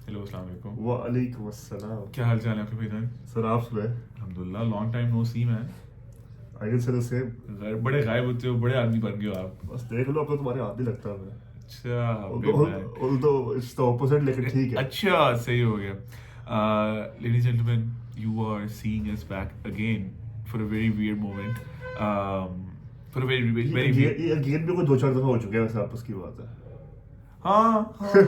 Hello, अस्सलाम वालेकुम। वालेकुम अस्सलाम। क्या हाल चाल है आपके भाईजान? सर आप सुनाए। अल्हम्दुलिल्लाह, long time no see man. I can say the same. बड़े गायब होते हो, बड़े आदमी बन गए हो आप। बस देख लो, अब तो तुम्हारे हाथ नहीं लगता मैं। अच्छा, big man. although it's the opposite, लेकिन ठीक है। अच्छा, सही हो गया। Ladies gentleman, you are seeing us back again for a very weird moment, for a very ये वेरी अगेन वियर्ड। ये अगेन भी कोई दो चार दफा हो चुके हैं, वैसे आपस की बात है। हाँ हाँ हाँ,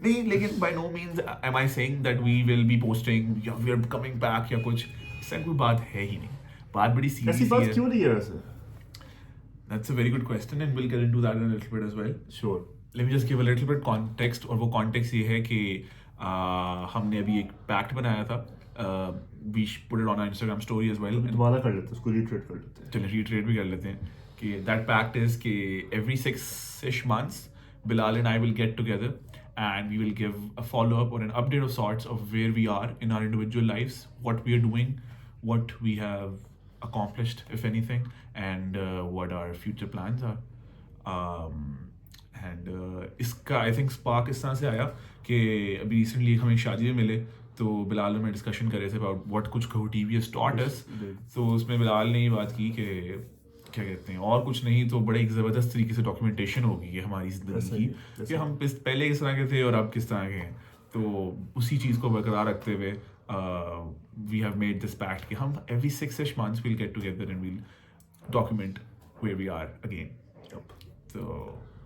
नहीं लेकिन by no means am I saying that we will be posting या वी आर कमिंग बैक या कुछ। ऐसा कोई बात है ही नहीं। बात बड़ी सीधी ऐसी सी बात है। क्यों नहीं है वैसे? That's a very good question, and we'll get into that in a little bit as well. Sure. Let me just give a little bit context, और वो context ये है कि हमने अभी एक पैक्ट बनाया था. We put it on our Instagram story as well. अभी And दोबारा कर लेते हैं, उसको रिट्रेट कर लेते हैं। चलिए reiterate भी कर लेते हैं कि that pact is कि every 6-ish months, Bilal and I will get together and we will give a follow-up or an update of sorts of where we are in our individual lives, what we are doing, what we have accomplished, if anything, and what our future plans are. And इसका I think spark इस तरह से आया कि अभी recently हमें शादी में मिले, तो बिलाल में डिस्कशन कर रहे थे अबाउट व्हाट कुछ कहो टीवी हैज टॉट अस. तो उसमें बिलाल ने ये बात की कि क्या कहते हैं, और कुछ नहीं तो बड़े एक ज़बरदस्त तरीके से डॉक्यूमेंटेशन होगी है हमारी ज़िंदगी ऐसा की ही कि ऐसा ही। हम पहले किस तरह के थे और अब किस तरह के हैं. तो उसी चीज़ को बरकरार रखते हुए we have made this pact कि हम every 6-ish months we'll get together and we'll document where we are again. Yup. So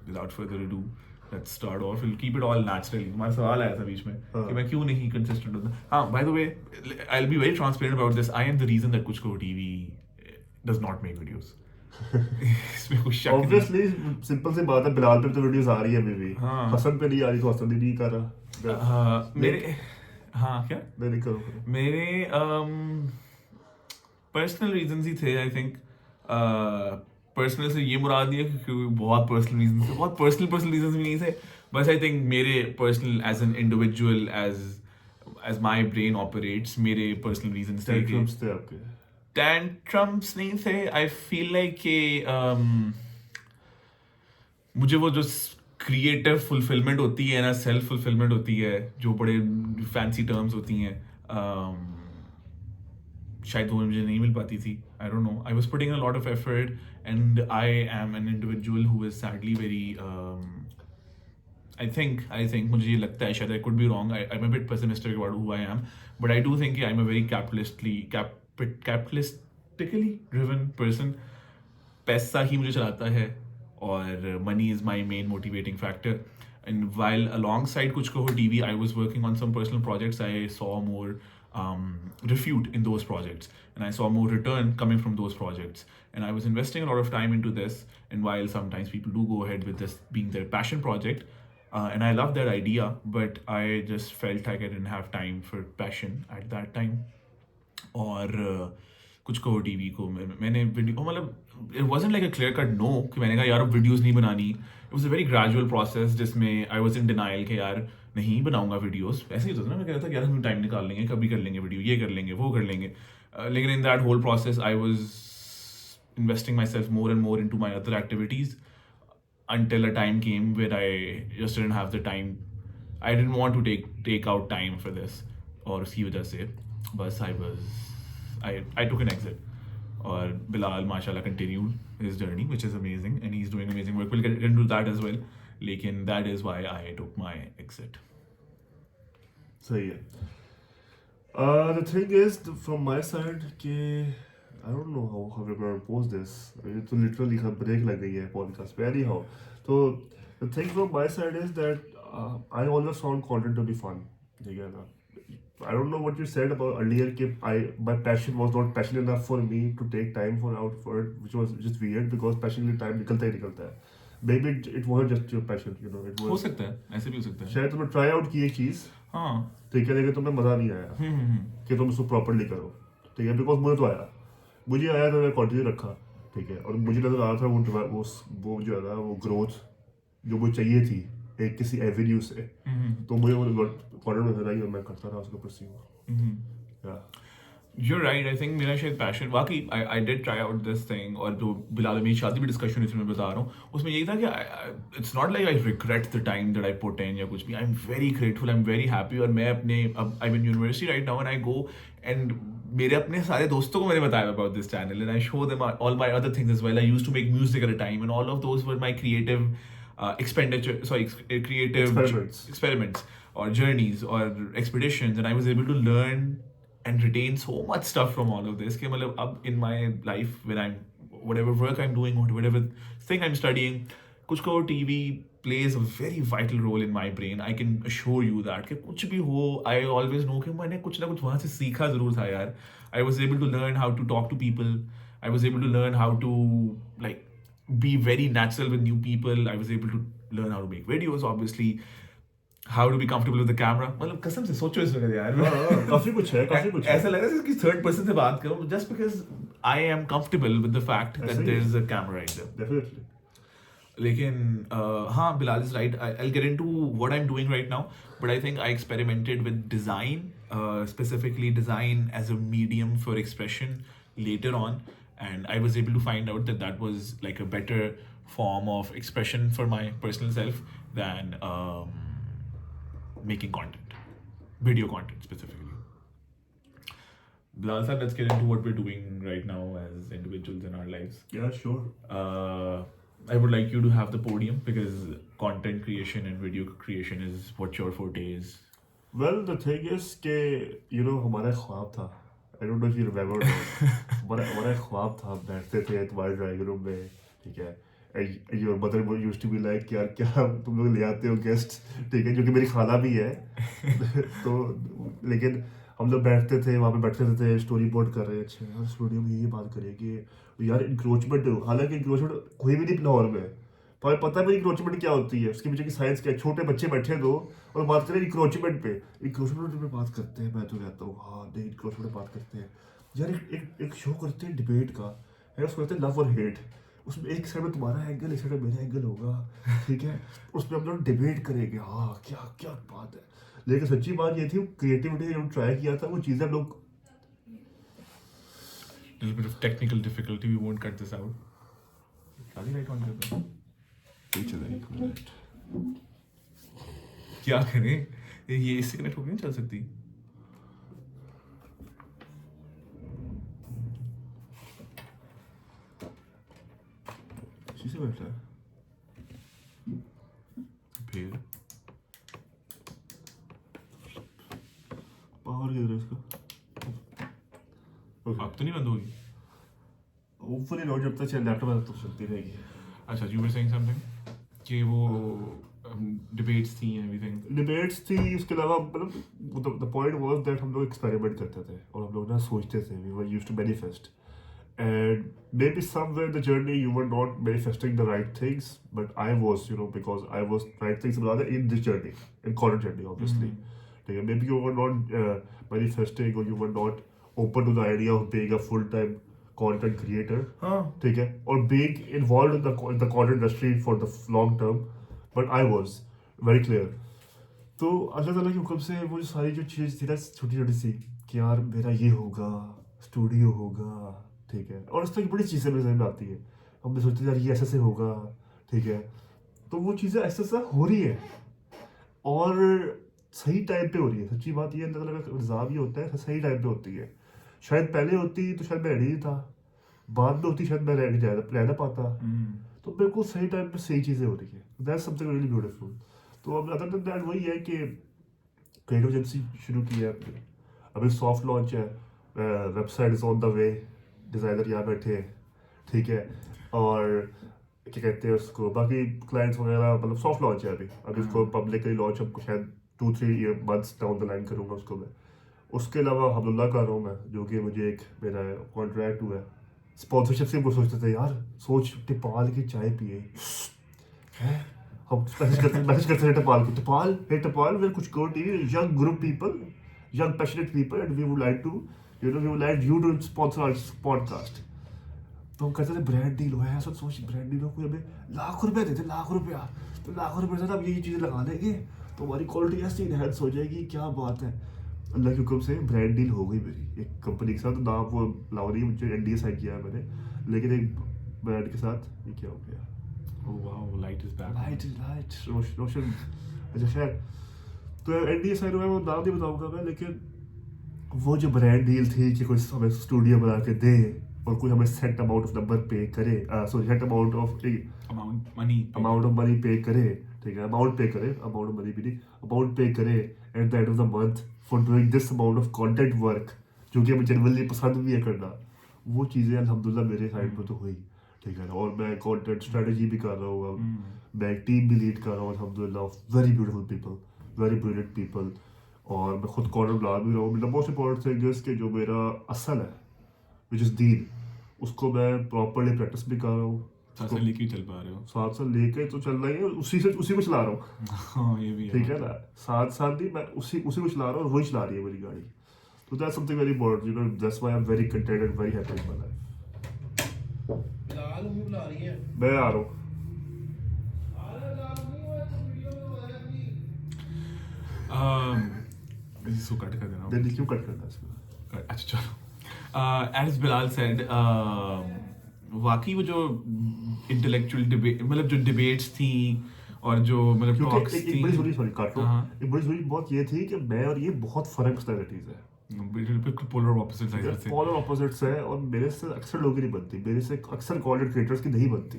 without further ado, let's start off. We'll keep it all natural. तुम्हारा सवाल आया था बीच में हाँ। कि मैं क्यों नहीं consistent होता. हाँ, by the way, I'll be very transparent about this. I am the reason that कुछ कहो TV does not make videos. इसमें कुछ शक नहीं. ऑब्वियसली सिंपल सी बात है, बिलाल पे तो वीडियोस आ रही है अभी भी। हाँ. हसन पे नहीं आ रही तो हसन ही नहीं कर रहा। मेरे हाँ क्या नहीं नहीं, करो करो। मेरे पर्सनल रीजंस ही थे आई थिंक. पर्सनल से ये मुराद नहीं है क्योंकि बहुत पर्सनल रीजन थे, बहुत पर्सनल रीजंस भी नहीं थे. बस आई थिंक मेरे personal as an individual, as my brain operates, मेरे पर्सनल रीजंस थे कि टेंट्रम्स थे आपके। टेंट्रम्स नहीं थे. आई फील लाइक कि मुझे वो जो क्रिएटिव फुलफिलमेंट होती है ना, सेल्फ फुलफिलमेंट होती है, जो बड़े फैंसी टर्म्स होती हैं, शायद वो मुझे नहीं मिल पाती थी. I don't know, I was putting a lot of effort and I am an individual who is sadly very I think मुझे ये लगता है, शायद I could be wrong, I am a bit pessimistic about who I am, but I do think I am a very capitalistically driven person. पैसा ही मुझे चलाता है और money is my main motivating factor. And while alongside Kuch Kaho TV, I was working on some personal projects. I saw more refute in those projects, and I saw more return coming from those projects. And I was investing a lot of time into this. And while sometimes people do go ahead with this being their passion project, and I love that idea, but I just felt like I didn't have time for passion at that time. और कुछ कहो TV को मैंने video मतलब it wasn't like a clear cut no कि मैंने कहा यार अब वीडियोस नहीं बनानी. It was a very gradual process जिसमें आई वाज इन डिनाइल कि यार नहीं बनाऊंगा वीडियोस. ऐसे ही होता था ना, मैं कह रहा था कि यार हम टाइम निकाल लेंगे, कभी कर लेंगे वीडियो, ये कर लेंगे, वो कर लेंगे. लेकिन in that whole process I was investing myself more and more into my other activities until a time came where I just didn't have the time. I didn't want to take out time for this. और उसकी वजह से बस I took an exit. और Bilal माशाल्लाह continued his journey, which is amazing, and he's doing amazing work. We'll get into that as well. लेकिन that is why I took my exit. सही है। The thing is, from my side, कि I don't know how we're going to post this. ये तो literally break लग गई है podcast पे. Anyhow, तो the thing from my side is that I always found content to be fun. ठीक है ना? I don't know what you said about earlier कि my passion was not passion enough for me to take time for it, which was just weird because passion के time निकलता ही निकलता है. Maybe it wasn't just your passion, you know. It हो was सकता है, ऐसे भी हो सकता है. शायद तुमने try out की एक चीज़, हाँ. ठीक है, लेकिन तुम्हें मज़ा नहीं आया कि तुम उसको प्रॉपरली करो. ठीक है, बिकॉज मुझे तो आया, तो मैंने कंटिन्यू रखा. ठीक है, और मुझे नजर आ रहा था वो जो है ना, वो ग्रोथ जो मुझे चाहिए थी एक किसी एवेन्यू से, तो मुझे वो कंटेंट नजर आई और मैं करता रहा उसको pursue. You're right. I think मेरा शायद पैशन वाकई I did try out this thing और जो बिलाल मेरी शादी में डिस्कशन हुई थी मैं बता रहा हूँ उसमें यही था कि it's not like I regret the time that I put in या कुछ भी. I'm very grateful. I'm very happy और मैं अपने अब I'm in university right now and I go and मेरे अपने सारे दोस्तों को मैंने बताया about this channel and I show them all my other things as well. I used to make music at a time and all of those were my creative creative experiments or journeys or expeditions and I was able to learn and retain so much stuff from all of this कि मतलब अब in my life when I'm whatever work I'm doing or whatever thing I'm studying कुछ को TV plays a very vital role in my brain. I can assure you that कि कुछ भी हो I always know कि मैंने कुछ ना कुछ वहाँ से सीखा ज़रूर था यार. I was able to learn how to talk to people. I was able to learn how to like be very natural with new people. I was able to learn how to make videos obviously. How to be comfortable with the camera. मतलब कसम से सोचो इस वक्त यार. काफी कुछ है ऐसा लग रहा है कि थर्ड पर्सन से बात करूं just because I am comfortable with the fact that there is a camera right there. Definitely. लेकिन हाँ Bilal is right. I'll get into what I'm doing right now, but I think I experimented with design, specifically design as a medium for expression later on, and I was able to find out that that was like a better form of expression for my personal self than making content, video content specifically. Bilal sir, let's get into what we're doing right now as individuals in our lives. Yeah, sure. I would like you to have the podium because content creation and video creation is what your forte is. Well, the thing is कि you know हमारा ख्वाब था. I don't know if you remember. हमारा ख्वाब था बैठते थे तुम्हारे ड्राइंग रूम में ठीक है. Your mother used to be like कि यार क्या तुम लोग ले आते हो गेस्ट ठीक है जो कि मेरी खाला भी है तो लेकिन हम लोग बैठते थे वहाँ पे बैठते थे स्टोरी बोर्ड कर रहे थे यार स्टूडियो में ये बात करेंगे यार इंक्रोचमेंट हालांकि इंक्रोचमेंट कोई भी नहीं लाहौर में तो हमें पता है इंक्रोचमेंट क्या होती है उसके पीछे की साइंस क्या छोटे बच्चे बैठे दो और बात करें इंक्रोचमेंट पे बात करते हैं मैं तो कहता हूँ हाँ नहीं इंक्रोचमेंट पे बात करते हैं यार एक शो करते हैं डिबेट का है उसको कहते हैं लव और हेट उसमें एक साइड में तुम्हारा एंगल एक साइड में मेरा एंगल होगा ठीक है उसमें हम लोग डिबेट करेंगे हाँ क्या क्या बात है लेकिन सच्ची बात ये थी क्रिएटिविटी जब ट्राई किया था वो चीज़ें हम लोग Little bit of technical difficulty. We won't cut this out. शादी लाइट ऑन कर दो. क्या करें ये इससे कनेक्ट होकर नहीं चल सकती. शीशे बैठा है फिर पावर किधर है इसका अब तो नहीं बंद होगी. होपफुली नॉट जब तक लैपटॉप तो चलती रहेगी. अच्छा you were saying something कि वो डिबेट्स थी एवरीथिंग. डिबेट्स थी उसके अलावा मतलब द पॉइंट वाज दैट हम लोग एक्सपेरिमेंट करते थे और हम लोग ना सोचते थे we were used to manifest and maybe somewhere in the journey you were not manifesting the right things but I was because I was right things rather in this journey in current journey obviously maybe you were not manifesting or you were not open to the idea of being a full-time content creator ठीक है or being involved in the content industry for the long term but I was very clear तो अल्लाह ताला के हुक्म से वो सारी जो चीज़ थी ना छोटी छोटी सी कि यार मेरा ये होगा स्टूडियो होगा ठीक है और इस तरह की बड़ी चीज़ें मेरे में आती है हमने सोचते यार ये ऐसे होगा ठीक है तो वो चीज़ें ऐसा हो रही है और सही टाइम पे हो रही है. सच्ची बात ये अल्लाह ताला का निज़ाम ये होता है सही टाइम पे होती है. शायद पहले होती तो शायद मैं रेडी था बाद में होती शायद मैं रह ना पाता तो बिल्कुल सही टाइम पे सही चीज़ें हो रही है. That's something really beautiful. तो अब अदर देन दैट वही है कि क्रिएटिव एजेंसी शुरू की है अभी सॉफ्ट लॉन्च है website is on the way designer यहाँ बैठे हैं ठीक है और क्या कहते हैं उसको बाकी क्लाइंट्स वगैरह मतलब सॉफ्ट लॉन्च है अभी उसको पब्लिकली लॉन्च अब शायद 2-3 मंथ्स डाउन द लाइन करूँगा उसको मैं. उसके अलावा हमदुल्ला कर रहा हूँ मैं जो कि मुझे एक मेरा कॉन्ट्रैक्ट हुआ है स्पॉन्सरशिप से वो सोचते थे यार सोच टिपाल की चाय पिए हम मैसेज करते थे टिपाल वेर कुछ को young group people young passionate people and we would like to you to sponsor our podcast. तो हम कहते थे ब्रांड डील हो ऐसा सोच ब्रांड डील हो कोई हमें लाख रुपए देते लाख रुपया तो लाख रुपये से अब यही चीज़ें लगा लेंगे तो हमारी क्वालिटी ऐसी इनहेंस हो जाएगी क्या बात है. अल्लाह के हुक्म से ब्रांड डील हो गई मेरी एक कंपनी के साथ, नाम वो लाओ नहीं, मुझे एनडीए साइन किया है मैंने, लेकिन एक ब्रांड के साथ ये क्या हो गया, Oh wow, light is back. Light रोशन। अच्छा खैर, तो एनडीए साइन हुआ है, वो नाम नहीं बताऊंगा मैं, लेकिन वो जो ब्रांड डील थी कि कुछ हमें स्टूडियो बना के दे और कोई हमें सेट अमाउंट ऑफ नंबर पे करे, sorry set amount of Amount money. Money पे करे, ठीक है, अमाउंट पे करे, अमाउंट ऑफ मनी भी नहीं, अमाउंट पे करे at the end of the month for doing this amount of content work, जो कि हमें जनरली पसंद भी है करना। वो चीज़ें अल्हम्दुलिल्लाह मेरे साइड पर तो हुई, ठीक है ना, और मैं कंटेंट स्ट्रेटजी भी कर रहा हूँ अब, मैं एक टीम भी लीड कर रहा हूँ अल्हम्दुलिल्लाह, very beautiful people, very brilliant people, और मैं खुद कंटेंट बना भी रहा हूँ। मेरा मोस्ट इंपॉर्टेंट थिंग इज कि जो मेरा असल है विच इज़ दीन, उसको मैं प्रॉपरली प्रैक्टिस भी कर रहा हूँ, साथ में लेके चल पा रहे हो। साथ साथ लेके तो चल रही है, उसी को चला रहा हूँ, हाँ ये भी है। ठीक है ना, साथ साथ भी मैं उसी को चला रहा हूँ और वही चला रही है मेरी गाड़ी। तो that's something very important, you know, that's why I am very content and very happy in my life. लाल भी बुला रही है। मैं आ रहा हूँ। अरे लाल नहीं हुआ तो वीडियो में होया नहीं। इसको कट कर देना। नहीं क्यों कट करना है इसमें? अच्छा चलो। As Bilal said, वाकई वो जो इंटेलेक्चुअल डिबेट, मतलब जो डिबेट्स थी और जो मतलब क्योंकि टॉक्स एक बड़ी थी, सॉरी काट रहा हाँ। हूँ, एक बड़ी जरूरी बात ये थी कि मैं और ये बहुत फर्क पर्सनैलिटीज है, बिल्कुल पोलर ऑपोजिट साइड से। पोलर ऑपोजिट्स है, और मेरे से अक्सर लोगों की नहीं बनती, मेरे से अक्सर कंटेंट क्रिएटर्स की नहीं बनती,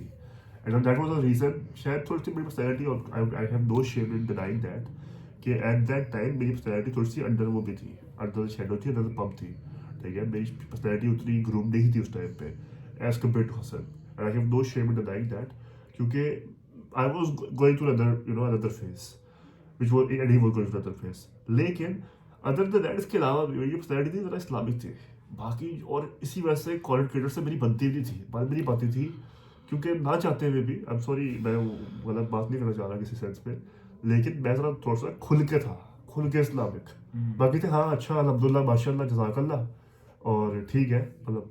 and that was the reason. शायद थोड़ी सी मेरी पर्सनैलिटी, और I have no shame in denying that, कि एट दैट टाइम मेरी पर्सनैलिटी थोड़ी सी अंडर वो भी थी, अंडर द शेडो थी, अंडर द पंप थी, ठीक है, मेरी पर्सनैलिटी उतनी ग्रूम नहीं थी उस टाइम पे as compare to Hasan, and I have no shame in denying that, क्योंकि I was going through another phase which was and he was going to another phase, लेकिन अदर देन दैट, इसके अलावा मेरी personality थी ज़रा Islamic थी बाकी, और इसी वजह से कंटेंट क्रिएटर से मेरी बनती भी थी, बात मेरी बातें थी, क्योंकि ना चाहते हुए भी, आई एम सॉरी मैं गलत बात नहीं करना चाह रहा किसी सेंस में, लेकिन मैं ज़रा थोड़ा सा खुल के इस्लामिक, बाकी थे हाँ अच्छा अल्हम्दुलिल्लाह माशाल्लाह जज़ाकल्लाह, और ठीक है, मतलब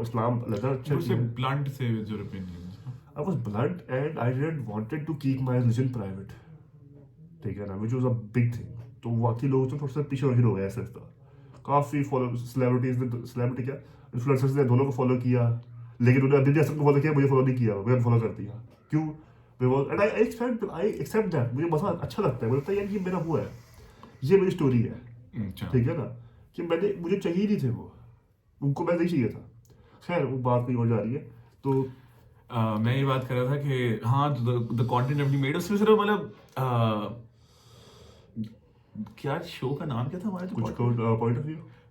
इस्लाम अल्लाह अच्छा उससे है। ब्लंट से your opinions. I was blunt and I didn't wanted to keep my religion private, ठीक है ना, which was a big thing। तो बाकी लोग तो थोड़ा सा पीछे हो गया ऐसा था, काफ़ी फॉलो सेलिब्रिटी क्या इन्फ्लुएंसर्स ने दोनों को फॉलो किया, लेकिन उन्होंने अभी भी असर को फॉलो किया, मुझे फॉलो नहीं किया, मुझे अनफॉलो कर दिया, क्यों? एंड आई एक्सेप्ट दैट, मुझे मजा अच्छा लगता है, मुझे लगता है यार ये मेरा वो है, ये मेरी स्टोरी है, अच्छा। ठीक है ना, कि मुझे चाहिए नहीं थे वो, उनको मैं नहीं चाहिए था। खैर वो बात कहीं और जा रही है, तो मैं ये बात कर रहा था कि हाँ the content that we made उसमें सिर्फ मतलब क्या शो का नाम क्या था हमारा, कुछ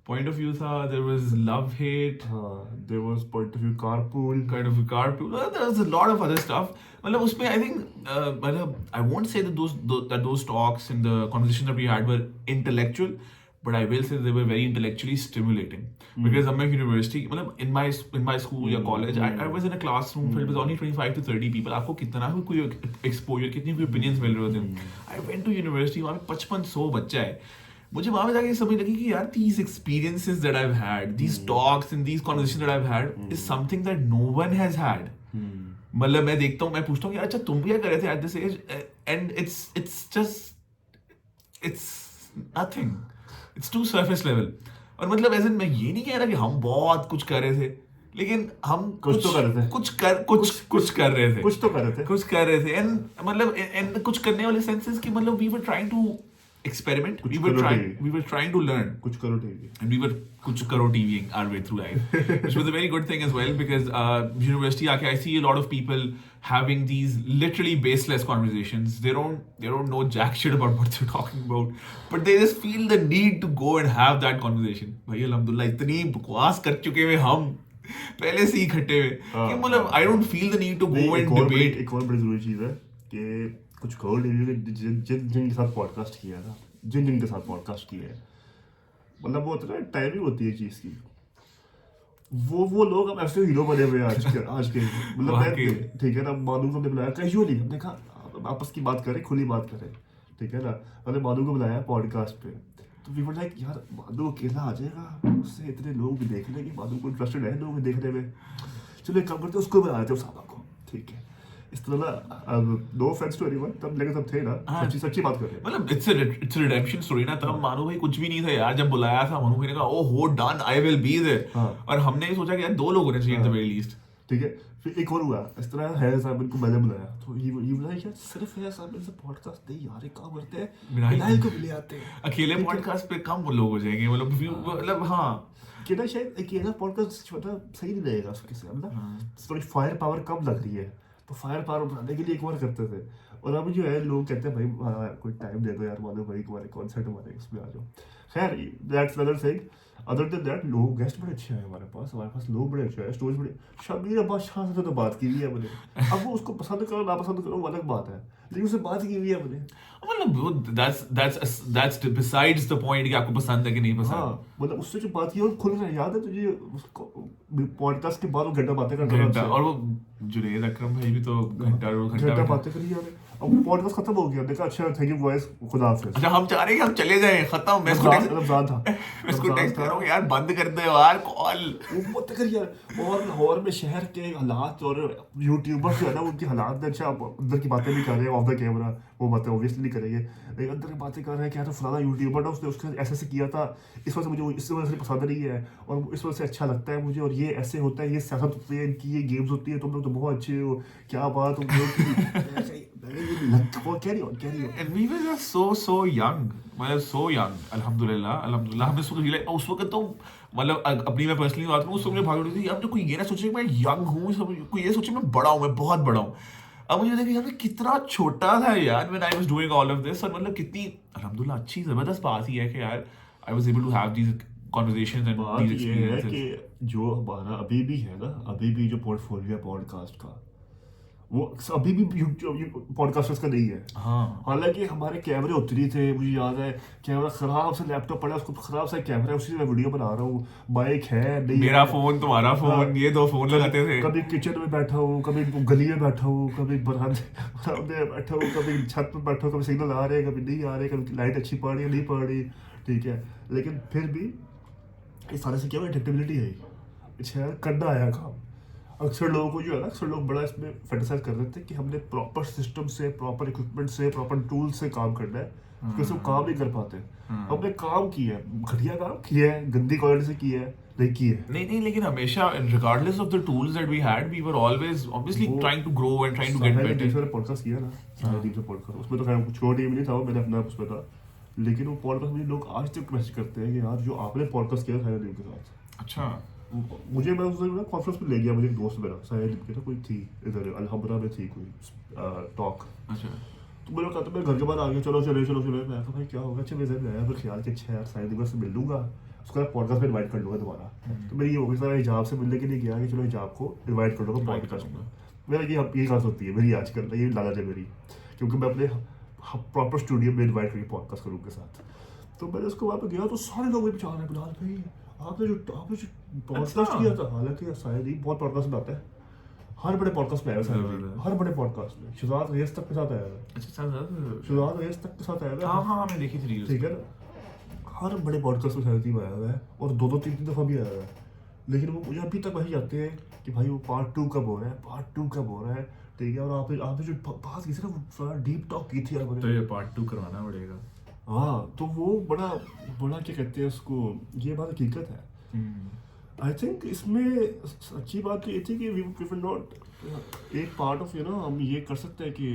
पॉइंट ऑफ व्यू था, देयर वाज लव हेट, हाँ there was point of view carpool, kind of a carpool. There was a lot of other stuff. मतलब उसमें I think मतलब I won't say that those talks and the conversations that we had were intellectual, but I will say they were very intellectually stimulating. Because I'm at university, मतलब in my school या college, I was in a classroom filled with only 25 to 30 people. आपको कितना कोई exposure, कितनी कोई opinions मिल रहे होते हैं. I went to university, वहाँ पे 5500 बच्चा है. मुझे वहाँ पे जाके समझ लगी कि यार these experiences that I've had, these talks and these conversations that I've had is something that no one has had. मतलब मैं देखता हूँ, मैं पूछता हूँ कि अच्छा तुम भी क्या कर रहे थे at this age, and it's nothing, it's too surface level. और मतलब ऐसे मैं ये नहीं कह रहा कि हम बहुत कुछ कर रहे थे, लेकिन हम कुछ तो कर रहे थे, कुछ कर रहे थे, कुछ तो कर रहे थे, and मतलब and कुछ करने वाले senses कि मतलब we were trying to experiment, we were trying to learn, कुछ करो TV, and we were kuch karo TVing our way through life, which was a very good thing as well, because university aake I see a lot of people having these literally baseless conversations. They don't know jack shit about what they're talking about, but they just feel the need to go and have that conversation. भाई अल्हम्दुलिल्लाह इतनी बकवास कर चुके हैं हम पहले से ही इकट्ठे हुए कि मतलब I don't feel the need to go and debate. एक और बड़ी जरूरी चीज़ है कि कुछ करो जिनके साथ पॉडकास्ट किया था, जिनके साथ पॉडकास्ट किया है, मतलब वो होता है टाइमिंग होती है चीज़ की, वो लोग अब ऐसे हीरो बने हुए हैं आज के मतलब मैं ठीक है ना, मानू को हमने बुलाया कैजुअली, हमने कहा आपस की बात करें, खुली बात करें, ठीक है ना, हमने मानू को बुलाया पॉडकास्ट पे, तो वी वर लाइक यार मानू अकेला आ जाएगा, उससे इतने लोग देख लेंगे, मानू को इंटरेस्टेड है लोग देखने में, चलो एक काम करते हैं उसको बुला लेते हैं, उसामा को, ठीक है, इस तरह ना नो ऑफेंस टू एनीवन तब लेकिन सब थे ना हाँ। सच्ची बात कर रहे हैं मतलब इट्स रिडेम्पशन स्टोरी ना। तब मानू भाई कुछ भी नहीं था यार, जब बुलाया था मानू भाई ने कहा ओ हो done I will be there, हाँ। और हमने सोचा कि यार 2 लोग होने चाहिए द हाँ। Very least. ठीक है, फिर एक और हुआ इस तरह है साहब इनको मैंने बुलाया तो ये बोला यार सिर्फ है साहब इनसे पॉडकास्ट नहीं यार एक काम करते हैं बिलाल को भी ले आते हैं अकेले ठीक है? पॉडकास्ट पे कम लोग हो जाएंगे, मतलब हाँ कि ना शायद अकेला पॉडकास्ट छोटा सही नहीं रहेगा उसके से ना थोड़ी फायर पावर कम लग रही है तो फायर पावर बढ़ाने के लिए एक बार करते थे। और अब जो है लोग कहते हैं भाई कोई टाइम दे दो यार मानो भाई तुम्हारे कॉन्सर्ट हमारे उसमें आ जाओ। खैर that's another thing. Other than that लोग गेस्ट बड़े अच्छे हैं हमारे पास लोग बड़े अच्छे हैं स्टोरीज बड़े। शबीर अब्बास शाह से तो बात की हुई है मैंने, अब वो उसको पसंद करो ना पसंद करो वो अलग बात है लेकिन उससे बात की हुई है मैंने। मतलब that's besides the point कि आपको पसंद है कि नहीं पसंद। हाँ मतलब उससे जो बात की और खुल रहा याद है तुझे उसको पॉडकास्ट के बाद वो घंटा बातें करता घंटा, था और वो जुनेद अकरम भाई भी तो घंटा बातें करी यार। अब पॉडकास्ट खत्म हो गया देखा अच्छा थैंक यू वॉइस खुदा हाफिज। अच्छा हम चाह रहे हैं कि हम चले जाएं, खत्म। मैं इसको रमजान था मैं इसको टेक्स्ट कर रहा हूँ यार बंद कर दो यार कॉल। वो मत कर यार। और लाहौर में शहर के हालात और यूट्यूबर्स जो है ना उनके हालात में अच्छा अंदर की बातें भी कर रहे हैं ऑफ द कैमरा वो बातें ऑब्वियसली नहीं करेंगे लेकिन अंदर की बातें कर रहे हैं क्या तो फलाना यूट्यूबर ना उसने उसके ऐसे किया था इस वजह से मुझे इस वजह से पसंद नहीं है और इस वजह से अच्छा लगता है मुझे और ये ऐसे होता है ये सियासत होती है इनकी ये गेम्स होती है तुम लोग तो बहुत अच्छे हो क्या बात तुम लोग carry on And we were just so young, मतलब so young, अल्हम्दुलिल्लाह हमें उस वक्त तो मतलब अपनी मैं पर्सनली बात करूँ उस वक्त मुझे भाग रही थी अब तो कोई ये ना सोचे कि मैं यंग हूँ, कोई ये सोचे मैं बड़ा हूँ, मैं बहुत बड़ा हूँ। अब मुझे लगा यार मैं कितना छोटा था यार when I was doing all of this, और मतलब कितनी अल्हम्दुलिल्लाह अच्छी ज़बरदस्त बात ही है कि यार I was able to have these conversations and बात these ये है experiences। कि जो हमारा अभी भी है ना अभी भी जो पोर्टफोलियो है पॉडकास्ट का वो अभी भी पॉडकास्टर्स का नहीं है। हाँ हालांकि हमारे कैमरे उतरी थे मुझे याद है कैमरा खराब से लैपटॉप पड़ा उसको खराब सा कैमरा है उसी से मैं वीडियो बना रहा हूँ माइक है नहीं मेरा है। फोन तुम्हारा फोन ये 2 फोन लगाते थे। कभी किचन में बैठा हूँ कभी गली में बैठा हूँ कभी बरामदे में बैठा हूँ कभी छत पर बैठा हूँ कभी सिग्नल आ रहे हैं कभी नहीं आ रहे कभी लाइट अच्छी पड़ रही है नहीं पड़ रही ठीक है लेकिन फिर भी इस सारे से क्या डिटेक्टिबिलिटी है अच्छा करना आया काम। अक्सर लोगों को जो है ना अक्सर लोग बड़ा इसमें फैंटेसाइज कर रहे थे कि हमने प्रॉपर सिस्टम से प्रॉपर इक्विपमेंट से प्रॉपर टूल से काम करना है क्योंकि वो काम नहीं कर पाते। हमने काम किया है घटिया काम किया है गंदी क्वालिटी से किया है नहीं किया है नहीं लेकिन हमेशा regardless of the tools that we had we were always obviously trying to grow and trying to get better। Podcast किया ना सारे टीम से पॉडकास्ट उसमें तो खैर कुछ छोटी टीम नहीं था मैंने अपना उसमें था लेकिन वो पॉडकास्ट मुझे लोग आज तक मैसेज करते हैं कि यार जो आपने पॉडकास्ट किया सारे टीम के साथ। अच्छा मुझे मैं उस दिन कॉन्फ्रेंस में ले गया मुझे एक दोस्त मेरा साहिल के था कोई थी इधर अलहमरा में थी कोई टॉक। अच्छा तो मैंने कहा तो मैं घर के बाद आ गया चलो मैं कहा भाई क्या होगा अच्छा मेरे जहन में आया फिर ख्याल कि अच्छा यार साहिल दिवस से मिल लूँगा उसको पॉडकास्ट में इन्वाइट कर लूँगा दोबारा। तो मेरी ये हो गई सारा हिजाब से मिलने के लिए गया कि चलो हिजाब को इन्वाइट कर लूँगा पॉडकास्ट में। मेरा ये खास होती है मेरी आजकल ये लालच है मेरी क्योंकि मैं अपने प्रॉपर स्टूडियो में इन्वाइट करके पॉडकास्ट करूँ के साथ। तो मैंने उसको वहाँ पर गया तो सारे लोग मेरे पीछे आ रहे हैं बिलाल भाई आपने जो पॉडकास्ट किया था हालांकि शायद ही बहुत पॉडकास्ट में आता है हर बड़े पॉडकास्ट में आया हर बड़े पॉडकास्ट में शुजात रेस तक के साथ आया है। अच्छा शुजात रेस तक के साथ आया है हाँ मैं देखी थी ठीक है ना हर बड़े पॉडकास्ट में शायद ही आया हुआ है और 2-3 दफ़ा भी आया हुआ है लेकिन वो मुझे अभी तक वही जाते हैं कि भाई वो पार्ट 2 कब हो रहा है ठीक है। और आपने जो बात की थी ना वो डीप टॉक की थी तो ये पार्ट 2 करवाना पड़ेगा। हाँ तो वो बड़ा क्या कहते हैं उसको ये बात हकीकत है। आई थिंक इसमें अच्छी बात तो ये थी कि वी विल नॉट एक पार्ट ऑफ हम ये कर सकते हैं कि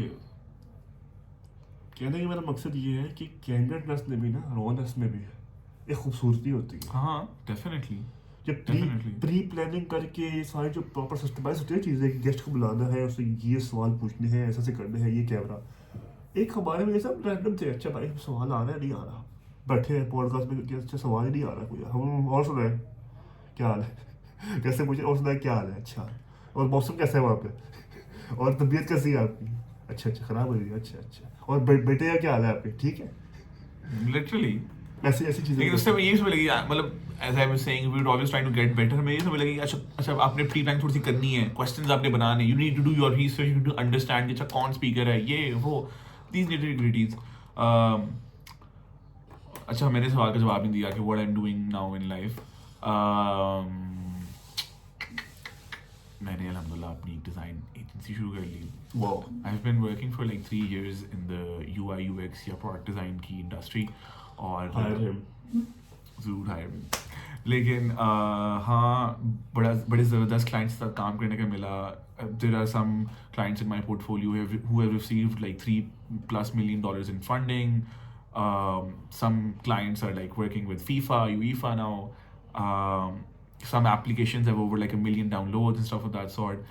कहने का मेरा मकसद ये है कि कैंडिडेटनेस में भी ना रॉनेस में भी एक खूबसूरती होती है। हाँ डेफिनेटली जब प्री प्लानिंग करके ये सारी जो प्रॉपर सिस्टमाइज होती है चीज़ें कि गेस्ट को बुलाना है उससे ये सवाल पूछने हैं ऐसा से करने हैं ये कैमरा एक हमारे में सब रैंडम थे अच्छा भाई सवाल आ रहा है नहीं आ रहा बैठे हैं पॉडकास्ट में अच्छा सवाल ही नहीं आ रहा कोई हम और सुना है क्या हाल है कैसे पूछे और सुना क्या हाल है अच्छा और मौसम कैसा है वहाँ पे और तबीयत कैसी है आपकी अच्छा ख़राब हो रही है अच्छा और बेटे का क्या हाल है आपके ठीक है लिटरली ऐसी चीज़ें। लेकिन उससे मैं ये समझ लगी मतलब as I was saying we were always trying to get better मैं ये समझ लगी अच्छा आपने प्री प्लान थोड़ी सी करनी है क्वेश्चंस आपने बनाने you need to do your research you need to understand कि अच्छा कौन स्पीकर है ये वो these nitty-gritties। अच्छा मैंने सवाल का जवाब नहीं दिया कि what I'm doing now in life। मैंने अल्हम्दुलिल्लाह अपनी डिज़ाइन एजेंसी शुरू कर ली. Wow. I've been working for like 3 years in the UI UX या product design की industry और Hire him. ज़रूर हायर मी. लेकिन हाँ बड़े ज़बरदस्त क्लाइंट्स के साथ काम करने का मिला. There are some clients in my portfolio who have received like $3+ million in funding. Some clients are like working with FIFA, UEFA now. Some applications have over like 1 million downloads and stuff of that sort.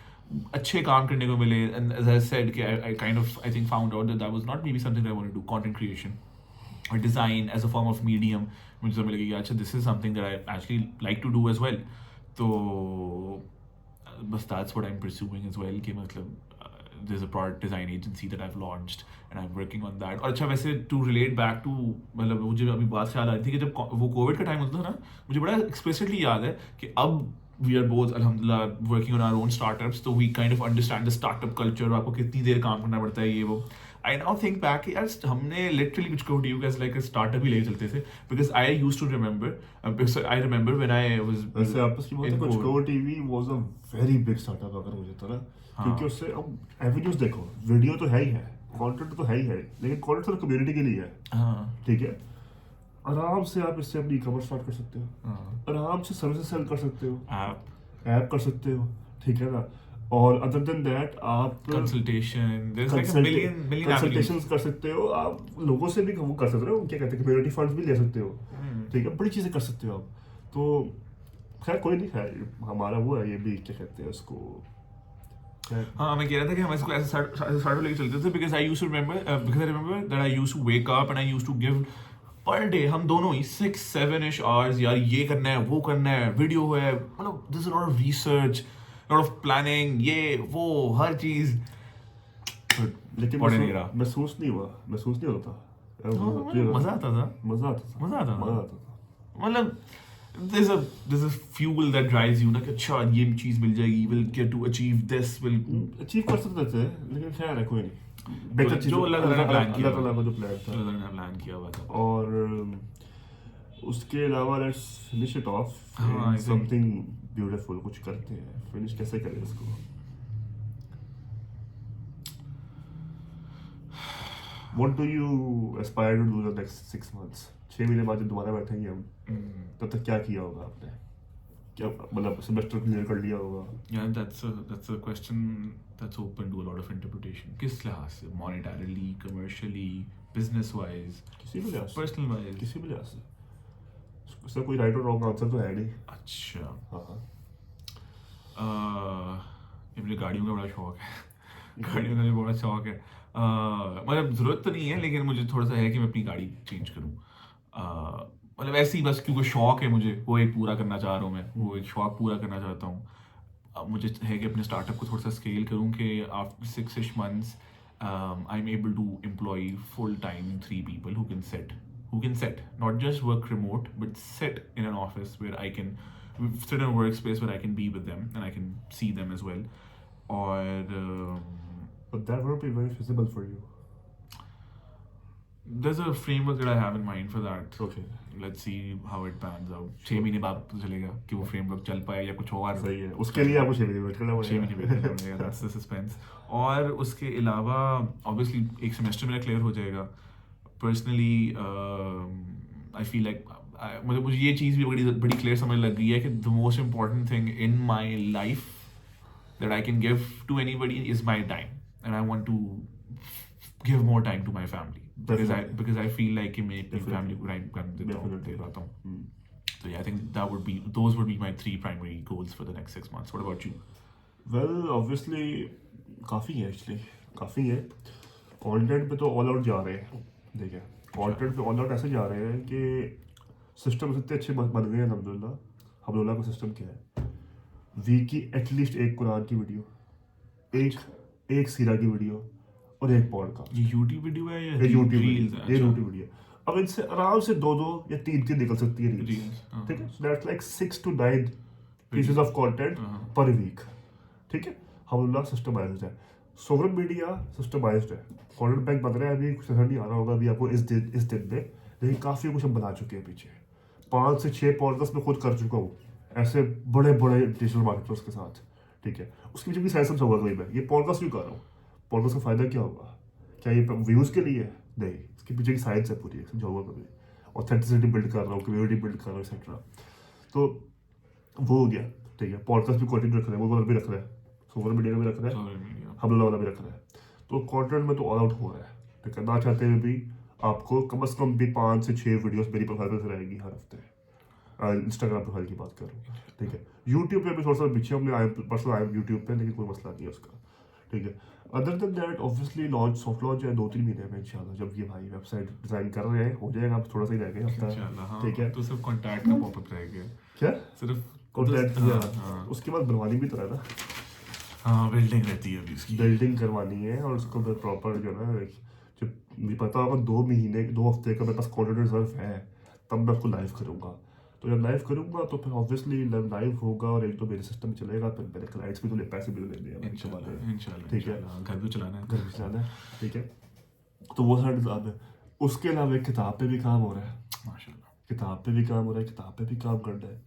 अच्छे काम करने को मिले. And as I said, I think found out that was not maybe something that I want to do, content creation or design as a form of medium. मुझे समझ लगी कि अच्छा this is something that I actually like to do as well. तो बस that's what I'm pursuing as well कि मतलब there's a product design agency that I've launched and I'm working on that. और अच्छा वैसे to relate back to मतलब मुझे अभी बात ख्याल आ रही थी कि जब वो कोविड का टाइम होता था ना, मुझे बड़ा explicitly याद है कि अब we are both alhamdulillah working on our own startups, so we kind of understand the startup culture. आपको कितनी देर काम करना पड़ता है ये वो. I now think back यार हमने literally कुछ Kotiu as like a startup ही लेके चलते थे, because I used to remember because I remember when I was वैसे आपस की बात है, in कुछ COVID. TV was a very big startup अगर मुझे तो ना, हाँ. क्योंकि उससे अब एवेन्यूज देखो, वीडियो तो है ही है, कंटेंट तो है ही है, लेकिन कंटेंट सिर्फ कम्युनिटी के लिए है. हाँ ठीक है, आराम से आप इससे अपनी ई-कॉमर्स स्टार्ट कर सकते हो, हाँ आराम से सर्विसेज सेल कर सकते हो, app ऐप कर सकते हो. ठीक है ना. और अदर देन दैट आप consultation, there's like a million avenues. Consultations कर सकते हो, आप लोगों से भी वो कर सकते हो, क्या कहते हैं, कम्युनिटी फंड्स भी ले सकते हो. ठीक है, बड़ी चीज़ें कर सकते हो आप. तो खैर कोई नहीं, खैर हमारा वो है, ये भी क्या कहते हैं उसको, खैर हाँ मैं कह रहा था कि हम इसको ऐसे स्टार्ट लेके चलते थे, because I used to remember because I remember that I used to wake up and I used to give per day हम दोनों ही 6-7ish hours यार ये करना है वो करना है, वीडियो है, मतलब there's a lot of research, lot of planning, ये वो हर चीज़. लेकिन पढ़े नहीं रहा. महसूस नहीं होता था. मज़ा आता था. मज़ा आता था. मज़ा आता था. मज़ा आता था. मतलब there's a fuel that drives you ना कि अच्छा ये चीज़ मिल जाएगी, will get to achieve this, will achieve कर सकते थे, लेकिन खैर है, कोई नहीं. बेहतर चीज़ जो अल्लाह ताला ने प्लान किया, अल्लाह ताला का जो प्लान था. अल्लाह ने प्लान किया हुआ था. और उसके अलावा लेट्स फिनिश इट ऑफ हाँ, I think- समथिंग ब्यूटीफुल. कुछ करते हैं, फिनिश कैसे करें इसको. What do you aspire to do the next 6 months? 6 महीने बाद जब दोबारा बैठेंगे हम, तब तक क्या किया होगा आपने? क्या मतलब सेमेस्टर क्लियर कर लिया होगा? Yeah, that's a question that's open to a lot of interpretation. किस लिहाज से? Monetarily, commercially, business wise, किसी भी लिहाज से. personal wise. किसी भी लिहाज से. उसका कोई राइट और रॉन्ग आंसर तो है नहीं. अच्छा. हाँ. ये मुझे गाड़ियों का बड़ा शौक है. गाड़ियों का मुझे बड़ा शौक है. मतलब ज़रूरत तो नहीं है, लेकिन मुझे थोड़ा सा है कि मैं अपनी गाड़ी चेंज करूँ. मतलब ऐसे ही बस क्योंकि शौक है मुझे, वो एक पूरा करना चाह रहा हूँ मैं, वो एक शौक पूरा करना चाहता हूँ. अब मुझे है कि अपने स्टार्टअप को थोड़ा सा स्केल करूँ कि after 6ish months I am able to employ full time 3 people who can set, not just work remote, but sit in an office where I can sit in a workspace where I can be with them and I can see them as well. Or But that won't be very feasible for you. there's a framework that I have in mind for that. Okay. Let's see how it pans out. 6 महीने बाद पता चलेगा कि वो framework चल पाया या कुछ और. सही है. उसके लिए आपको 6 महीने वेट करना 6 महीने पड़ेगा. वेट करना पड़ेगा. That's the suspense. और उसके अलावा obviously एक semester मेरा clear हो जाएगा. Personally, I feel like मतलब मुझे ये चीज़ भी बड़ी clear समझ लग गई है कि the most important thing in my life that I can give to anybody is my time, and I want to give more time to my family Definitely. because I feel like कि मैं अपनी Definitely. family को time दे Definitely. पाता हूँ. So yeah, I think those would be my 3 primary goals for the next 6 months. What about you? Well, obviously काफ़ी है actually, काफ़ी है. कंटेंट पे तो ऑल आउट जा रहे हैं. देखिए, कंटेंट पे ऑल आउट ऐसे जा रहे हैं कि सिस्टम इतने अच्छे बन गए हैं अल्हम्दुलिल्लाह. हमदुलिल्लाह का सिस्टम क्या है, वीक की एटलीस्ट एक कुरान की वीडियो, एक सीरा की वीडियो और एक पॉडकास्ट. ये YouTube वीडियो है या ये यूट्यूब Reels है? ये अच्छा. YouTube video. अब इनसे आराम से 2 या 3 निकल सकती है रील्स. Reels, हाँ. ठीक है, so that's like 6 to 9 pieces of content हाँ. Per week. ठीक है, हमला सिस्टमाइज्ड है. सोशल मीडिया सिस्टमाइज्ड है. कंटेंट बैंक बन रहा है, अभी कुछ नजर नहीं आ रहा होगा अभी आपको इस दिन में, लेकिन काफ़ी कुछ हम बना चुके हैं पीछे. 5 से 6 पॉडकास्ट में खुद कर चुका हूँ ऐसे बड़े डिजिटल मार्केटर्स के साथ. ठीक है, उसके पीछे भी साइंस समझाऊंगा कभी मैं। ये पॉडकास्ट क्यों कर रहा हूँ, पॉडकास्ट का फ़ायदा क्या होगा, क्या ये व्यूज़ के लिए? नहीं, इसके पीछे की साइंस है पूरी, समझाऊंगा कभी। ऑथेंटिसिटी बिल्ड कर रहा हूँ, कम्युनिटी बिल्ड कर रहा हूँ, एक्सेट्रा। तो वो हो गया, ठीक है। पॉडकास्ट भी कंटेंट रख रहे हैं, वो वाला भी रख रहे हैं, सोशल मीडिया में भी रख रहे हैं, सोशल मीडिया हम लोग वाला भी रख रहे हैं। तो कंटेंट में तो ऑल आउट हो रहा है, ठीक है। ना चाहते हुए भी आपको कम से कम भी 5 से 6 वीडियोस मेरी प्रोफाइल पर रहेगी हर हफ्ते। इंस्टाग्राम प्रोफाइल की बात कर रहा हूँ, ठीक है। यूट्यूब पे भी थोड़ा सा पीछे हमने आए, परसों आए यूट्यूब पे, लेकिन कोई मसला नहीं है उसका, ठीक है। Other than that obviously launch, soft launch है 2-3 महीने में इंशाल्लाह, जब ये भाई वेबसाइट डिज़ाइन कर रहे हैं, हो जाएगा, अब थोड़ा सा ही रह गया हफ्ता, इंशाल्लाह। हाँ, ठीक है। तो सिर्फ कॉन्टैक्ट का पॉपअप रह गया, क्या सिर्फ कॉन्टैक्ट हाँ, किया, हाँ, उसके बाद बनवानी भी तो है ना, हाँ, बिल्डिंग रहती है अभी उसकी। बिल्डिंग करवानी है, और उसको फिर प्रॉपर जो है ना, जब मुझे पता होगा 2 महीने 2 हफ्ते का मेरे पास कंटेंट रिजर्व है, तब मैं उसको लाइव करूँगा। तो जब लाइव करूँगा तो फिर ऑब्वियसली लाइव होगा, और एक तो मेरे सिस्टम चलेगा, फिर मेरे क्लाइंट्स भी तो पैसे भी तो लेने हैं, इंशाल्लाह, ठीक है। घर भी चलाना है। घर भी चलाना है, ठीक है। तो वो सारा इंतजाम है। उसके अलावा एक किताब पे भी काम हो रहा है, माशाल्लाह। किताब पे भी काम हो रहा है, किताब पे भी काम करना है।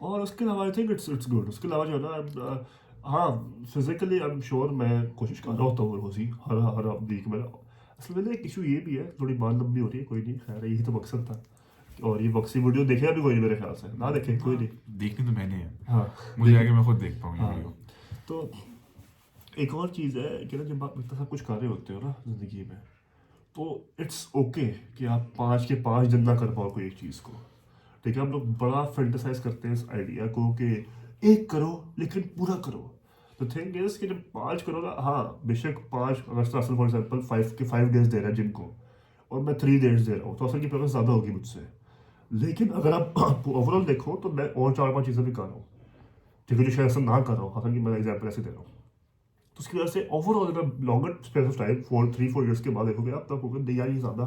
और उसके अलावा आई थिंक इट्स गुड। उसके अलावा जो है ना, हाँ, फिजिकली आई एम श्योर मैं कोशिश कर रहा होता हूँ रोज़ ही, हर हर वीक में। असल में एक इशू ये भी है, थोड़ी बाल लंबी हो रही है, कोई नहीं, खैर यही तो मकसद था। और ये बक्सी वीडियो देखे अभी कोई नहीं मेरे ख्याल से, ना देखे कोई नहीं। देखनी तो मैंने है, हाँ, मुझे आगे मैं खुद देख पाऊँ ये हाँ। वीडियो। तो एक और चीज़ है कि ना, जब आप इतना सब कुछ कर रहे होते हो ना ज़िंदगी में, तो इट्स ओके कि आप 5 के 5 दिन ना कर पाओ कोई एक चीज़ को, ठीक है। हम लोग बड़ा फेंटिसाइज करते हैं इस आइडिया को कि एक करो लेकिन पूरा करो। तो थिंग इज कि जब 5 करो ना, हाँ बेशक 5, अगर असल फॉर एग्जाम्पल 5 डेज दे रहा है जिम को, और मैं 3 डेज दे रहा हूँ, तो असल की प्रोग्रेस ज़्यादा होगी मुझसे। लेकिन अगर आप ओवरऑल देखो तो मैं और 4-5 चीज़ें भी कर रहा हूँ, ठीक है, जो शायद ऐसा ना कर रहा हूँ, हालांकि मैं एग्जाम्पल ऐसे दे रहा हूँ। तो उसकी वजह से ओवरऑल अगर longer space of time 3-4 years के बाद देखोगे आप, तब होगा नहीं यार, ये ज़्यादा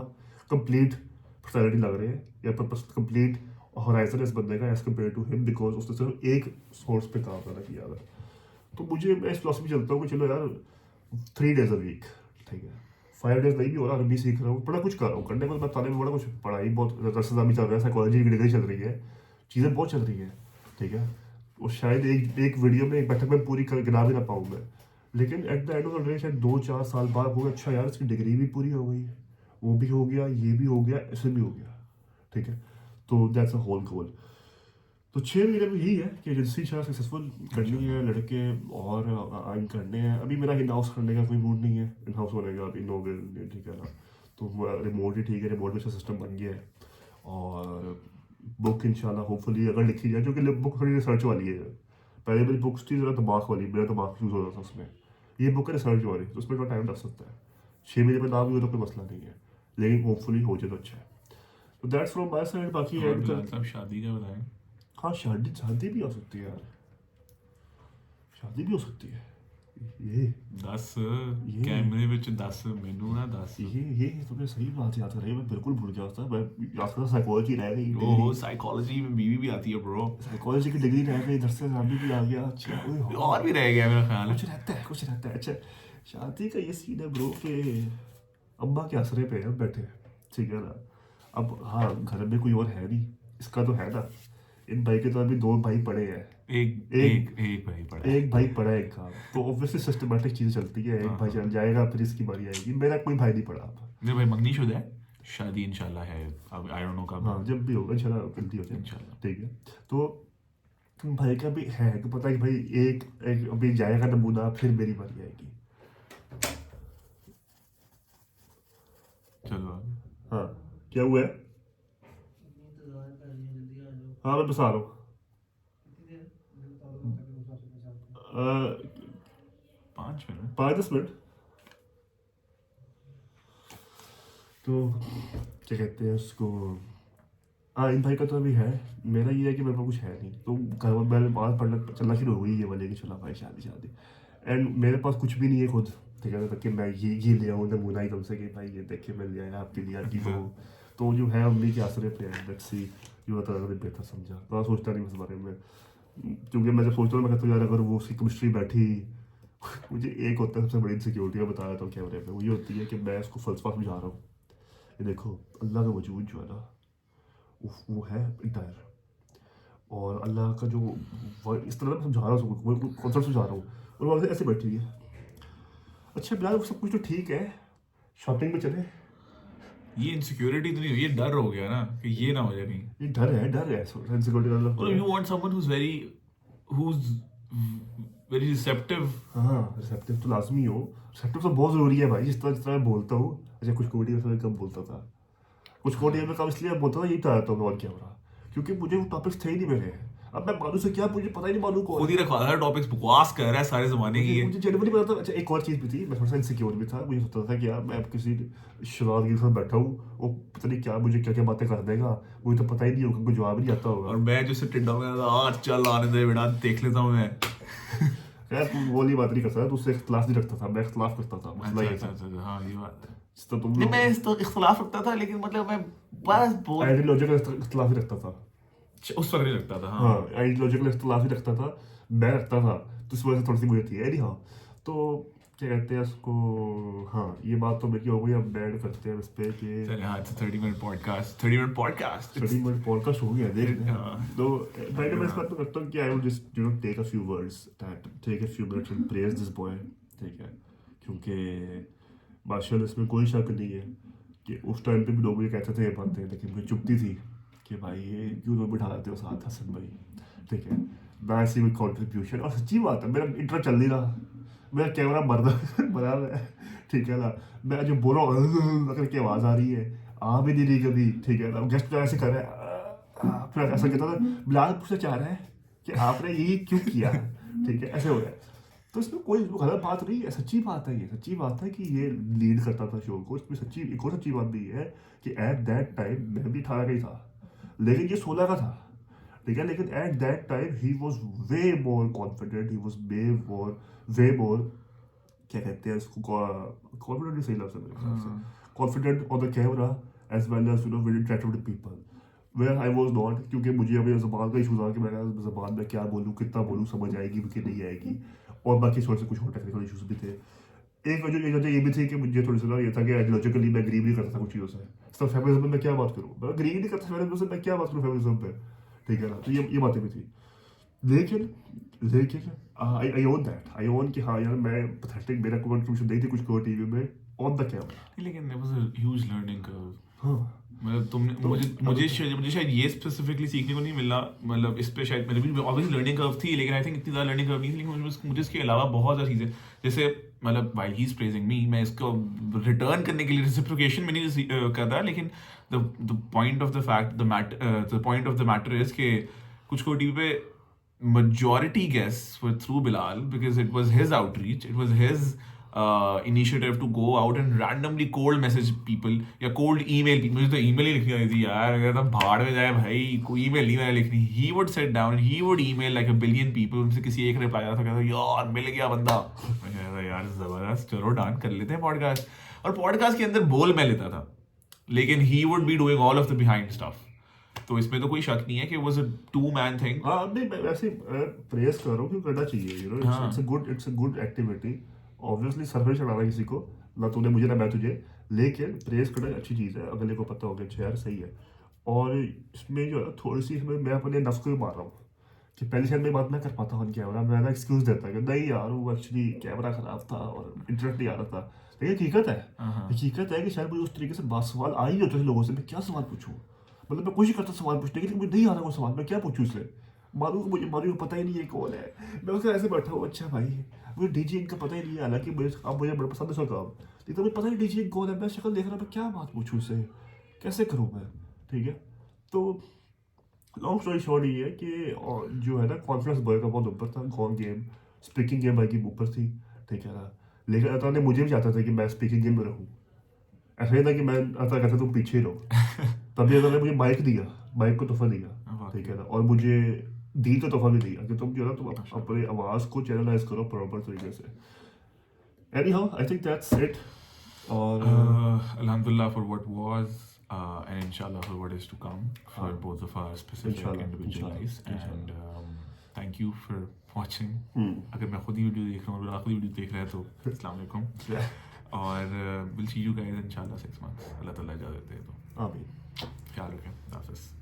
कंप्लीट पर्सनैलिटी लग रही है, या कंप्लीट होराइजन इस बंदे का as compare to him, because उसने सिर्फ एक सोर्स पे काम करना किया है। तो मुझे, मैं इस फिलॉसफी चलता हूँ कि चलो यार 3 डेज अ वीक, ठीक है, 5 डेज नहीं भी हो रहा, अरबी सीख रहा हूँ, बड़ा कुछ कर रहा हूँ, करने को मैं ताले में बड़ा कुछ, पढ़ाई बहुत रसदा भी चल रहा है, साइकोलॉजी की डिग्री चल रही है, चीज़ें बहुत चल रही है, ठीक है। और शायद एक वीडियो में, एक बैठक में पूरी कर गिना भी ना पाऊँ मैं, लेकिन at the end of the day शायद 2-4 साल बाद होगा, अच्छा यार इसकी डिग्री भी पूरी हो गई, वो भी हो गया, ये भी हो गया, ऐसे भी हो गया, ठीक है। तो दैट्स अ होल गोल। तो 6 महीने में यही है कि एजेंसी शायद सक्सेसफुल करनी है लड़के, और आइन करने हैं। अभी मेरा इन हाउस करने का कोई मूड नहीं है, इन हाउस होने का अभी नो, ठीक है ना। तो रिमोट ही ठीक है, रिमोट में अच्छा सिस्टम बन गया है। और बुक इंशाल्लाह होपफुली अगर लिखी जाए, क्योंकि बुक थोड़ी रिसर्च वाली है, पहले मेरी बुक्स थी ज़रा दिमाग वाली, मेरा दिमाग यूज़ हो रहा था उसमें, ये बुक है रिसर्च वाली, तो उसमें थोड़ा टाइम लग सकता है। 6 महीने में ना भी हो तो कोई मसला नहीं है, लेकिन होपफुली हो जाए तो अच्छा है। तो दैट्स फ्रॉम माय साइड। बाकी और एंड बिलाल कर, साहब शादी का बताएं। हाँ शादी शादी भी हो सकती है यार, शादी भी हो सकती है। ये 10 ये कैमरे विच 10 मेनू ना 10। ये तुमने सही बात याद कराई, मैं बिल्कुल भूल गया था। मैं याद करता साइकोलॉजी रह गई, ओ साइकोलॉजी में बीवी भी आती है ब्रो, साइकोलॉजी की डिग्री रह गई, इधर से शादी भी आ गया। अच्छा ओए हो, और भी रह गया मेरा ख्याल है। कुछ रहता है। अच्छा, शादी का ये सीन है ब्रो के अम्मा के आसरे पे हम बैठे हैं, ठीक है ना। अब हाँ, घर में कोई और है नहीं, इसका तो है ना, इन भाई के तो अभी 2 भाई पड़े हैं, एक एक एक एक भाई पड़ा है। एक भाई पड़ा है इनका, तो ऑब्वियसली सिस्टमेटिक चीज़ें चलती है, एक भाई चल जाएगा फिर इसकी बारी आएगी। मेरा कोई भाई नहीं पड़ा अब, मेरे भाई मंगनी शुदा है, शादी इंशाल्लाह है, अब आई डोंट नो कब। हाँ जब भी होगा इंशाल्लाह जल्दी हो जाए, इंशाल्लाह। ठीक है। तो भाई का भी है कि पता है कि भाई एक एक अभी जाएगा नमूना, फिर मेरी बारी आएगी। चलो आगे। हाँ क्या हुआ है? इंतजार कर रही है, जल्दी आ जाओ। हाँ मैं बता रहा हूँ। कितनी देर? मुझे बता दो ताकि मैं उस हिसाब से पहुंच 5 मिनट। 5-10 मिनट। तो क्या कहते हैं उसको, हाँ इन भाई का तो अभी है, मेरा ये है कि मेरे पास कुछ है नहीं, तो घर में मैंने बात पढ़ना चलना शुरू हो गई ये वाले कि चला भाई शादी शादी, एंड मेरे पास कुछ भी नहीं है खुद, ठीक है ना, कि मैं ये ले आऊँ नमूना ही तुमसे कि भाई ये देखिए मैं ले आया आपके लिए आपकी बहू। तो जो है अम्मी के आसरे पे है, लेट्स सी जो बता रहा बेहतर समझा, तो सोचता नहीं मैं इस बारे में, क्योंकि मैं जब सोचता हूँ मैं कहता हूँ यार अगर वो उसकी केमिस्ट्री बैठी मुझे एक होता है सबसे बड़ी इनसिक्योरिटी, मैं बता देता हूँ कैमरे पे, वो ये होती है कि मैं उसको फलसफा समझा रहा हूँ, ये देखो अल्लाह का वजूद जो है ना, वो है इंटायर, और अल्लाह का जो इस तरह मैं समझा रहा हूँ, वो कॉन्सेप्ट समझा रहा हूँ, और वो ऐसे बैठी हुई है। अच्छा बिलाल, सब कुछ तो ठीक है, शॉपिंग में चले। ये इनसिक्योरिटी तो नहीं हुई, ये डर हो गया ना कि ये ना हो जाए कहीं. ये डर है सिक्योरिटी वाला Or you want someone who's very receptive. हाँ, रिसेप्टिव तो लाजमी हो, रिसेप्टिव तो बहुत ज़रूरी है भाई, जिस तरह मैं बोलता हूँ। अच्छा, कुछ कोडिंग में मैं कम बोलता था, कुछ कोडिंग में कम इसलिए बोलता था, यही चाहता था मैं, और क्या हो रहा, क्योंकि मुझे वो टॉपिक्स थे ही नहीं मेरे। अब मैं मानू से क्या, मुझे पता ही नहीं मानू कौन खुद ही रखवा था टॉपिक्स, बकवास कर रहा है सारे जमाने की. मुझे जनरली पता था। अच्छा, एक और चीज़ भी थी, मैं थोड़ा सा इनसिक्योर भी था, मुझे पता था कि यार मैं अब किसी शरारत के साथ बैठा हूँ, वो पता नहीं क्या मुझे क्या क्या बातें कर देगा, मुझे तो पता ही नहीं होगा, उनको जवाब ही नहीं आता होगा। और मैं जो से टिड्डा में था, आज चल आने दे बेटा, देख लेता हूँ मैं. यार तू वो वाली बात नहीं करता, तू उससे इख्तलाफ नहीं रखता था, मैं इख्तलाफ करता था, मसला ये था। अच्छा, हाँ ये बात है. जिस तरह तुम नहीं, लोग मैं इस तो इख्तलाफ रखता था, लेकिन मतलब मैं बस बोल आइडियोलॉजिकल इख्तलाफ ही रखता था। उस वक्त नहीं लगता था. हाँ, आइडियोलॉजिकल इख्तलाफ ही रखता था, मैं रखता था, तो इस वजह से थोड़ी सी मुझे थी एनी। हाँ, तो क्या कहते हैं उसको, हाँ ये बात तो मेरी हो गई, अब बैंड करते हैं इस पे कि चल हाँ, it's a 30-minute podcast. 30-minute podcast. 30 minute podcast हो गया, देख रहे हाँ. हैं। तो मैं इस बात पे करता हूँ कि I will just take a few words, take a few minutes and praise this boy, ठीक है, क्योंकि माशाल्लाह इसमें कोई शक नहीं है कि उस टाइम पे भी लोग मुझे कहते थे ये बातें, लेकिन मुझे चुभती थी कि भाई ये क्यों लोग बिठा देते हो साथ हसन भाई, ठीक है, ना ऐसी कोई कॉन्ट्रीब्यूशन। और सच्ची बात है, मेरा इंट्रो चल नहीं रहा, मेरा कैमरा बना रहा है, ठीक है ना, मैं जो बोल रहा हूँ करके आवाज़ आ रही है, आ भी नहीं रही कभी, ठीक है ना, गेस्ट ऐसे कर रहे हैं, फिर ऐसा कहता था बिलाल पूछना चाह रहा है कि आपने ये क्यों किया, ठीक है, ऐसे हो रहा है। तो इसमें कोई गलत बात नहीं है, सच्ची बात है, ये सच्ची बात है कि ये लीड करता था शो को। इसमें सच्ची एक और सच्ची बात भी है कि एट दैट टाइम मैं भी 18 का ही था, लेकिन ये 16 का था, ठीक है, लेकिन at that time he was way more confident, he was way more क्या कहते हैं उसको, कॉन्फिडेंट सही लफ्ज़ है मेरे ख्याल से, confident on the camera as well as when interact with people, where I was not, क्योंकि मुझे अभी ज़बान का इशू था कि मैं ज़बान में क्या बोलूँ, कितना बोलूँ, समझ आएगी कि नहीं आएगी, और बाकी थोड़े से कुछ और टेक्निकल इशूज़ भी थे। एक वजह ये भी थी कि मुझे थोड़ी सी ना ये था कि आइडियोलॉजिकली मैं एग्री नहीं करता था कुछ चीज़ों से, तो फेमिनिज्म में मैं क्या बात करूँ, मैं एग्री नहीं करता फेमिनिज्म से, मैं क्या बात करूँ फेमिनिज्म पे, ठीक है ना, तो ये बातें भी थी। लेकिन आई ओन दैट, आई ओन कि हाँ यार मैं पैथेटिक, मेरा कंट्रीब्यूशन नहीं थी कुछ को टीवी में ऑन द कैमरा। लेकिन it was a huge learning curve. हाँ, मतलब तुमने मुझे शायद ये स्पेसिफिकली सीखने को नहीं मिला, मतलब इस पे शायद मेरे भी ऑब्वियसली लर्निंग कर्व थी, लेकिन आई थिंक इतनी ज़्यादा लर्निंग कर्व नहीं थी, लेकिन मुझे इसके अलावा बहुत ज़्यादा चीज़ें, जैसे मतलब व्हाइल ही इज प्रेजिंग मी, मैं इसको रिटर्न करने के लिए रेसिप्रोकेशन में नहीं कर रहा, लेकिन the point of the fact the point of the matter is कि कुछ को टीवी पे majority guests were through Bilal because it was his outreach, it was his initiative to go out and randomly cold message people या cold email people. मुझे तो email ही लिखनी आती थी यार, अगर तो भाड़ में जाए भाई, कोई email नहीं मैंने लिखनी. He would sit down and he would email like a billion people, उनसे किसी एक रिप्लाई आता था, कहता यार मिल गया बंदा, मैं कहता यार जबरदस्त, चलो डन कर लेते हैं पॉडकास्ट. और पॉडकास्ट के अंदर बोल मैं लेता था, लेकिन he would be doing all of the behind stuff. तो इसमें तो कोई शक नहीं है कि वो 2-man थिंग. हाँ, नहीं मैं वैसे प्रेस कर रहा हूँ, क्यों करना चाहिए, you know, it's a good activity. Obviously sir पे चढ़ाना किसी को, ना तूने मुझे ना मैं तुझे, लेकिन प्रेस करना अच्छी चीज़ है, अगले को पता हो गया अच्छा यार सही है। और इसमें जो है थोड़ी सी इसमें मैं अपने नफ्स को भी मार रहा हूँ कि पहले शायद मैं बात ना कर पाता हूँ कैमरा, मैं ना एक्सक्यूज़ देता कि नहीं यार वो एक्चुअली कैमरा ख़राब था और इंटरनेट नहीं आ रहा था, लेकिन हकीकत है कि शायद मुझे उस तरीके से बात सवाल आ ही होते थे लोगों से, मैं क्या सवाल पूछूँ, मतलब मैं कोशिश करता सवाल पूछने की, लेकिन मुझे नहीं आ रहा वो सवाल, मैं क्या पूछूँ उससे, मारू को पता ही नहीं है कौन है, मैं उससे ऐसे बैठा हूँ, अच्छा भाई मुझे डीजे का पता ही नहीं है, हालांकि मुझे बड़ा पसंद है उसका काम, लेकिन मुझे पता नहीं डीजे कौन है, मैं शक्ल देख रहा हूँ, मैं क्या बात पूछूँ उससे, कैसे करूँ मैं, ठीक है। तो लॉन्ग स्टोरी शॉर्ट ये है कि जो है ना कॉन्फिडेंस बॉय का बहुत ऊपर था, गॉन गेम स्पीकिंग गेम भाई की ऊपर थी, ठीक है ना, लेकिन अता ने मुझे भी चाहता था कि मैं स्पीकिंग गेम में रहूँ, ऐसा नहीं था कि मैं अता कहता तुम पीछे रहो, तभी अगर ने मुझे माइक को तोहफा दिया, ठीक है ना, और मुझे दी तो तोहफा भी दिया कि तुम जो है ना तुम अपनी आवाज़ को चैनलाइज करो प्रॉपर तरीके से। Anyhow I think that's it, और Alhamdulillah for what was, and inshallah for what is to come for both of our specific Inshallah, individual lives. And thank you for watching. अगर मैं खुद ही video देख रहा हूँ और आप खुद वीडियो देख रहे हैं तो अस्सलाम वालेकुम, और we'll see you guys inshallah 6 months, अल्लाह ताला इजाज़त दे तो आमीन। ख्याल रखें, हाफ़िज़.